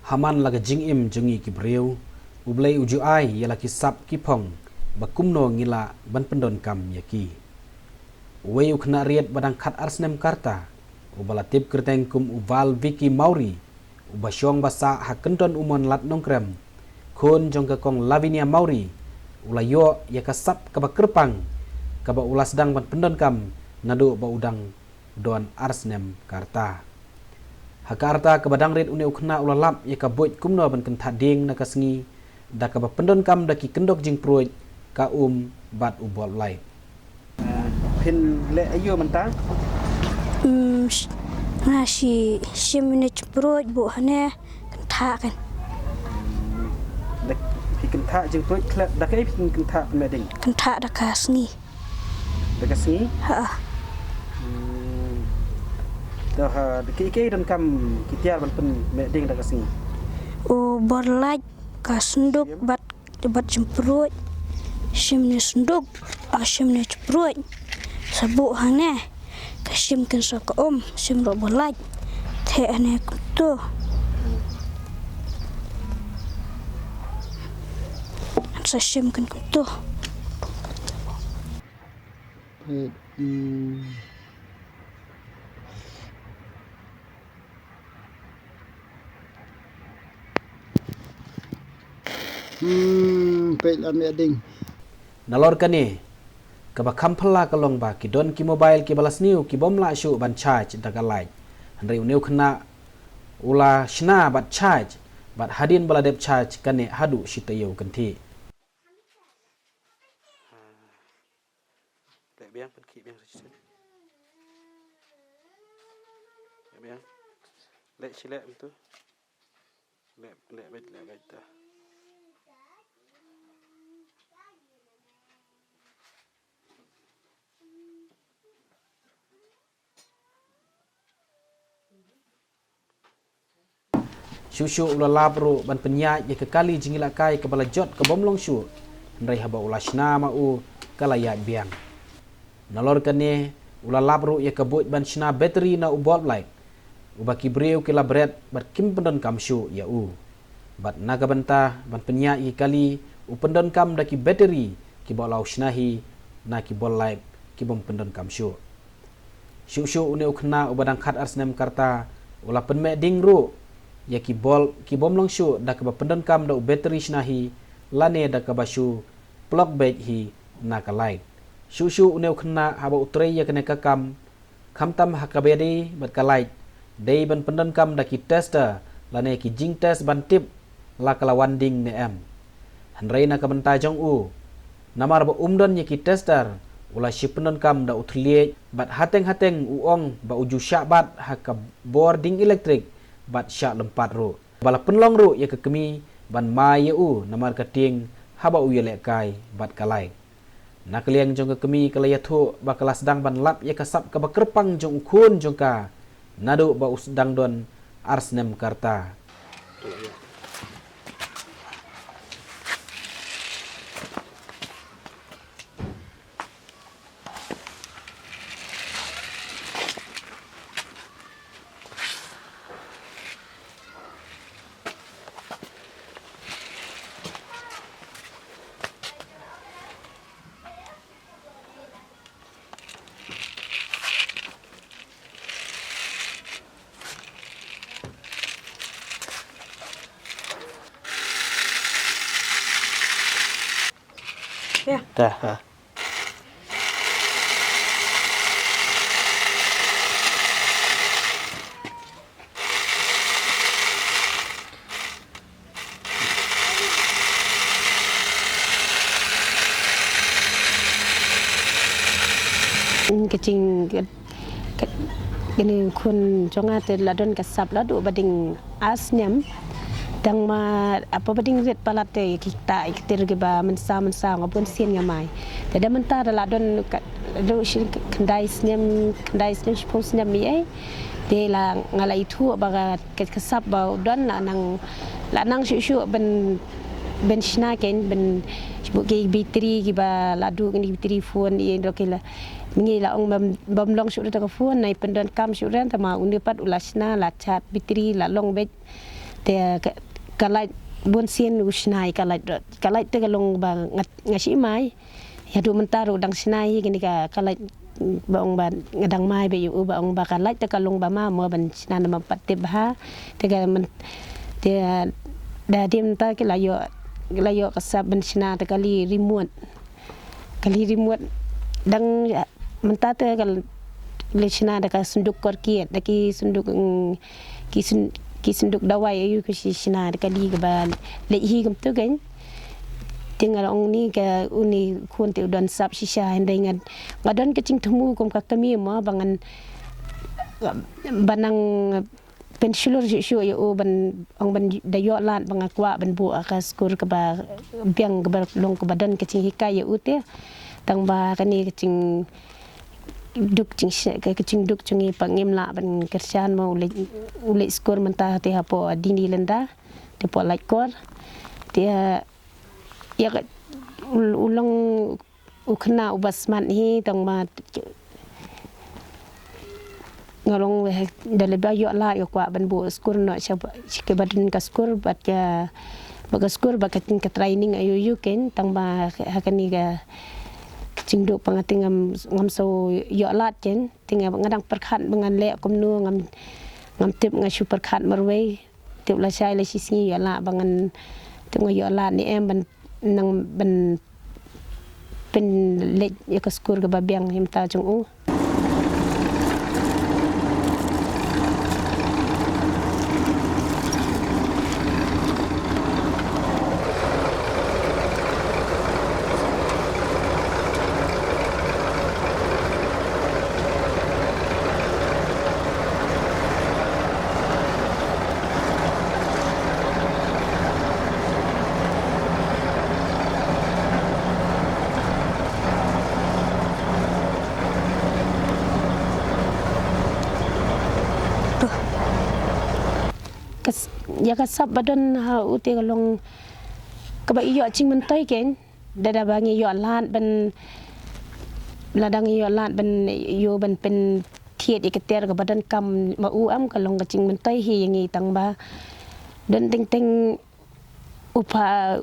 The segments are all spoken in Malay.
haman laga jingim jungi ki breu ublai uju ai yala ki sap ki phong bakumno ngila ban pendon kam yaki wei ukna riet badang khat arsnem karta ubala tip kerteng kum uval Vicky Mauri ubasyong basa hakenton umon lat nongkrem kon jong ke kong Lavinia Mauri ulayo ya kasap kaba kerpang kaba ula sedang ban pendon kam nadu ba udang don arsnem karta hakarta kabadang rit une ukna ulalap ya kaboit kumno ban kenta ding na kasngi da kaba pendon kam da ki kendok jing proy ka bat ubol lai pin le ayo mentang nasi semenit proy bu hane kenta kan da ki kenta jing proy klep da kai pin kenta meding kenta da kasngi ha dah deki dan kam kitiar ban pen meding da kasing o borlaj kasnduk bat jemprut simne snduk asimne jemprut sabu hane kasim kan sok sim ro borlaj the ane kutu sasim kan kutu Pel ameding nalor kane kaba kampala kalong ba ki don ki mobile ki balas new ki bom la shu ban charge daga light handre new khna ula shna bat charge bat hadin bala dep charge kane hadu shitayo kanthi le biang pen ki biang sisen biang le chile tu le bet ta Syushu ulalap ru ban penyat ya kekali jingilakai kebala jot ke bomlong syu ndai haba ulashna mau kalayat biang nalor kane ulalap ru ya kebut ban shna bateri na ubol light ubaki breu kila bret bat kim pendon kam syu ya bat naga banta ban penyat ya kali upendon kam daki bateri ki bolau shnahi na ki bol light ki bom pendon kam syu syushu une ukna ubadang khat arsnem karta ula penme ding ru ya ki bom long shu da ka pendon kam da bateri shnahi lane da ka bashu plug bait hi na ka light shu uneu khna haba utrei ya kene ka kam khamtam hakabedi bat ka light dei ban pendon kam da ki tester lane ki jing test ban tip la kala wanding ne em hanrei na ka banta jong namar ba umdon ya ki tester ula shi pendon kam da utlie bat hateng uong ba uju syabat haka boarding elektrik bat syak lempat ru bala penlong ru ya kekemi ban mai namar kating haba uya lekai bat kalai nakliang jong kekemi kalaya thu ba kelas dang ban lap ya kasap ka bakerpang jong kun jong ka nadu ba usdang don arsnem karta ya dah kecing gini kun jonga te ladon kasap ladu bading asnyam dang ma apa bading ret palate kita iktir geba mensa ngapun sien ngamai tada menta da ladon do kendai snyam spos nyam mi de la ngala itu baga kasap ba don la nang shu ben shna ken ben buki bitri giba ladu ni bitri phone ye dokela mingi la ong bam long shu ta phone nai pendon kam shu ran tama unipat ulasna la chat bitri la long bet te kalai bon sien usnai kalai te kalong ba ngasi mai ya du mentaru dang sinai gini ka kalai baong ba ngadang mai be yu baong ba kalai te kalong ba ma mo ban sinan ma patte ba te ka men te da dim ta ke layo kasab ban sina te kali remote dang menta te kal le sina da ka sunduk korkiet da ki sunduk ki sunduk dawai ayu ke sina da kali ke ba le hi kam tu kan tinggal ong ni ke uni kun te udon sap shisha hindai ngadon ke cing temu kom ka kami mo bangan banang pensulur shu yo ban ong ban dayo lat bangakwa ban bu akas kur ke ba biang ke ba long ke badan ke cing hikai yo ute tang ba kani ke cing duk cing duk cungi pangim la ban kerjaan mau ule skor mentah te hapo dini lenda te po like kor dia ya ulang ukna ubasman hi tang ma ngalong daleba yo la yo kwa ban bu skor no ke badan ka skor bat ya baga skor bakatin ka training ayu ken tang ba hakani ga cingduk pangating ngam so yo lat ken tinga ngadang perkhat bangan le komnu ngam tip ngasu perkhat marwei tip la sai le sisi yo la bangan tinga yo lat ni em ban nang ban pen le ya ka skor ga babiang him ta chung u ya kasab badan ha ute kalong kaba iyo cing mentai ken dada bangi yo lat ban ladang yo lat ban yo ban pen thiet iketer ka badan kam ma u am kalong ka cing mentai hi yangi tang ba dan ting upa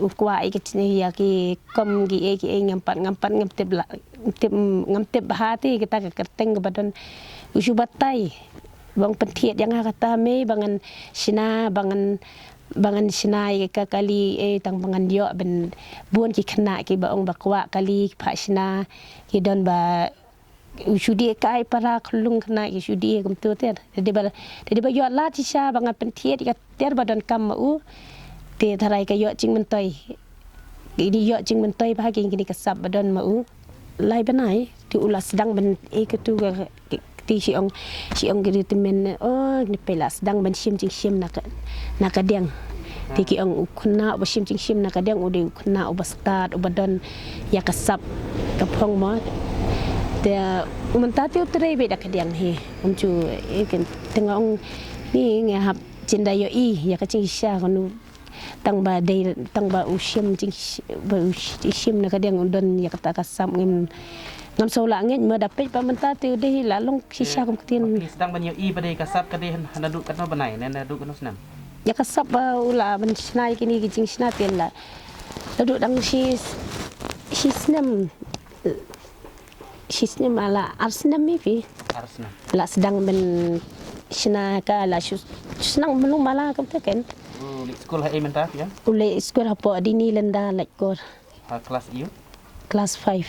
ukwa ikitni ya ki kom gi ngampat ngamtep hati kita ka kerteng ka badan usu batai bang petiet yang kata me bangan sina ka kali tang bangan yo ben buon ki khna ki baong bakwa kali pha sina ki don ba usudi kai para khulung khna ki sudi kum tu ter de ba yo la chi sha bangan petiet ka ter badan kam u te tharai ka yo ching mentoi ini yo ching mentoi ba ki ni ka sab badan ma u lai banai tu ulas sedang ben ke tu ti si ong giri temen ni pelas dang ban sim cing sim nak diang ti ki ong ukna ba sim cing sim nak diang ude ukna ubastat ubadon ya kasap kapong mo te umentati utre be dak diang he umcu ken tengah ong ni ngahap cinda yo ya ka cing sha kanu tang ba usim cing ba usim nak diang udon ya kata kasap ngam so la ngej ma dapet pa menta tu de la long sisa kom ketin sedang banyo i pada kasap kade hanaduk kan banai nen naduk kan senam ya kasap ula ban snai kini gicing sna ten la duduk dang si senam ala arsenam mi fi arsenam la sedang ben sna ka la senang belum mala kam te ken sekolah menta ya ule sekolah po dini lenda like kor kelas iu kelas 5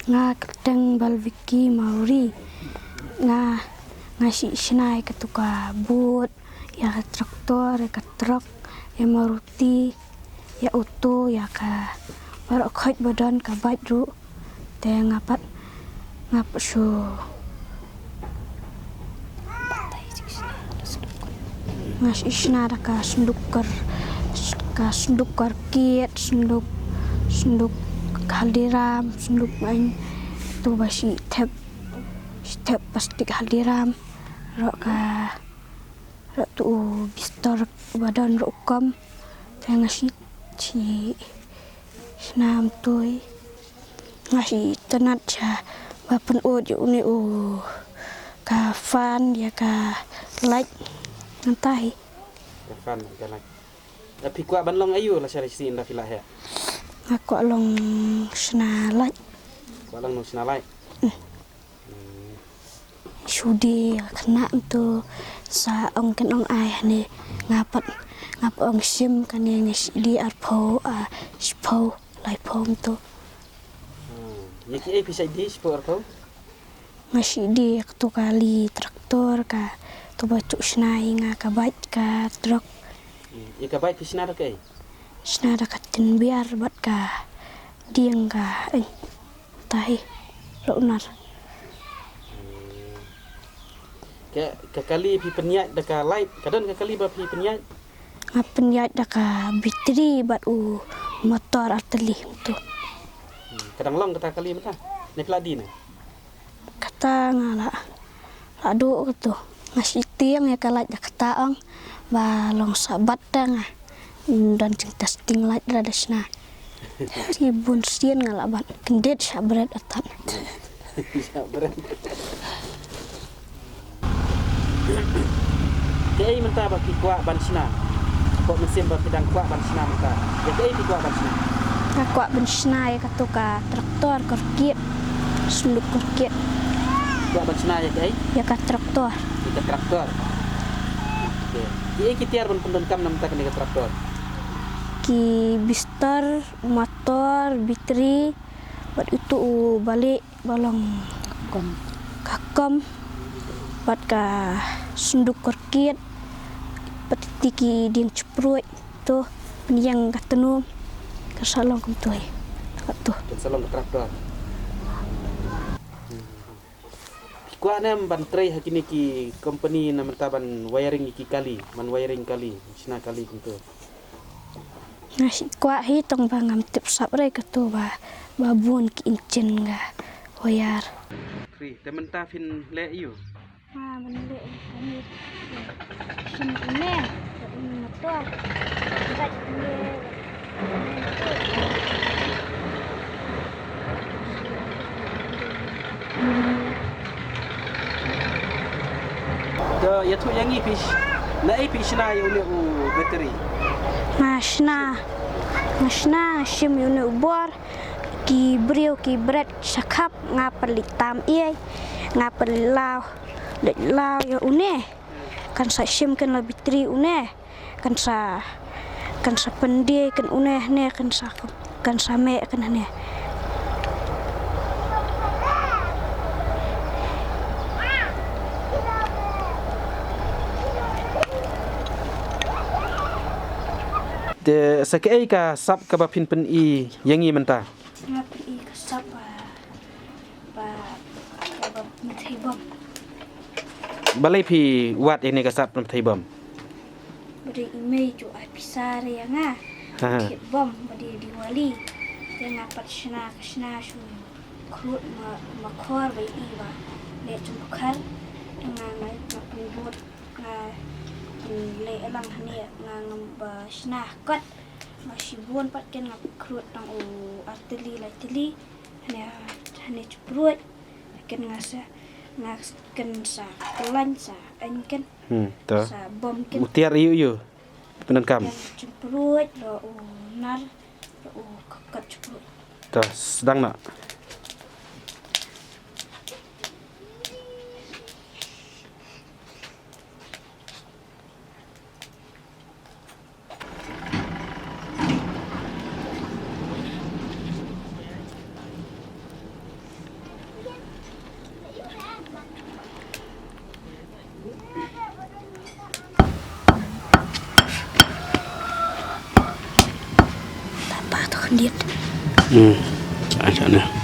nga keteng balviki mauri nga si sinai ketuka but ya traktor ya truk ya maruti ya auto ya ka barok khoj badan ka baju te ngap shu nga si sina ka sunduk kiet sunduk Haldiram sunduk main tu basi tep plastik Haldiram rok tu bistor badan rok kom ngasi ci senam tuy ngasi tenat cha bapen o ju ni ka fan ya ka like nantai Fan kan. Tapi kuat banlong ayu lah syari sin dah filah ya. aku long sna like Kuat lang nung sinalay. Shudi kena tu sa ong kan ong ai ni ngap ong sim kan yang di arpo spo lai pom tu Yaki ai pisai di sport kau. masih di tu kali traktor ka tu bacuk snai nga ka bait ka truk Ya ka baik pisina dah kai. sna da katin biar bat ka dieng ka tahi lo unar Ke kali pi peniat dah ka light. Kadang ke kali ba pi peniat. ngapen ya da ka bitri bat motor arteli tu Kadang long kata kali mata. Ni peladi ni. kata ngala ladu tu masih tiang ya kalat da kata ong ba long sabat dang dan cinta sting light rada sna ribun sien ngala ban kendet sabret atap Berat. Kei mentah baki kuat ban sina. Kok mesin baki dan kuat ban sina mentah. Ya kei pi kuat ban sina. aku ben sna ya katu ka traktor korkit sunduk korkit Kuat ban sina ya kei. ya ka traktor Kita traktor. Okey. Ye kitiar ban pendon kam nam tak ni traktor. ki bister motor bitri buat itu balik balong kakom buat ka sunduk korkit petiki ding ceprui tu yang katenu kasalong kum tu tu Dan salong ke traktor. Kuat nam ban tray hakini ki company nam mentah ban wiring iki kali, man wiring kali, sina kali gitu. nasi kuat hi tong bangam tip sabre katu babun ki incin ga hoyar Tri, dan mentah fin le you. menele ini sin ini motor tak Ya tu yang ni fish. Na ai fish na yo le battery. Masna sim yune ubor ki brio ki bret sakap ngapel tam iai ngapel lao ya une kan sa sim kan lebih tri une kan sa pendie kan une ne kan sa me kan ne De sakei ka sap ka ba pin pen I yang i mentah. ngapel I kasap ba methibam Balai pi wat ini ka sap nam thai bam. beri email ju ai pisare ya nga Ha. bom beri diwali dia ngapat sna su krut ma khor bai I ba le chum khar nga ngai ma pembut nga le elang hania nga ngamba sna kat masih buan pat ken ngap krut tang arteli la teli hanya ceprut ken ngasa ken sa kelan sa ken To. sa bom ken Utiar you. Pendon kam. yang ceprut lo nar lo kakat ceprut To sedang nak. apa tu kendiat Macam mana?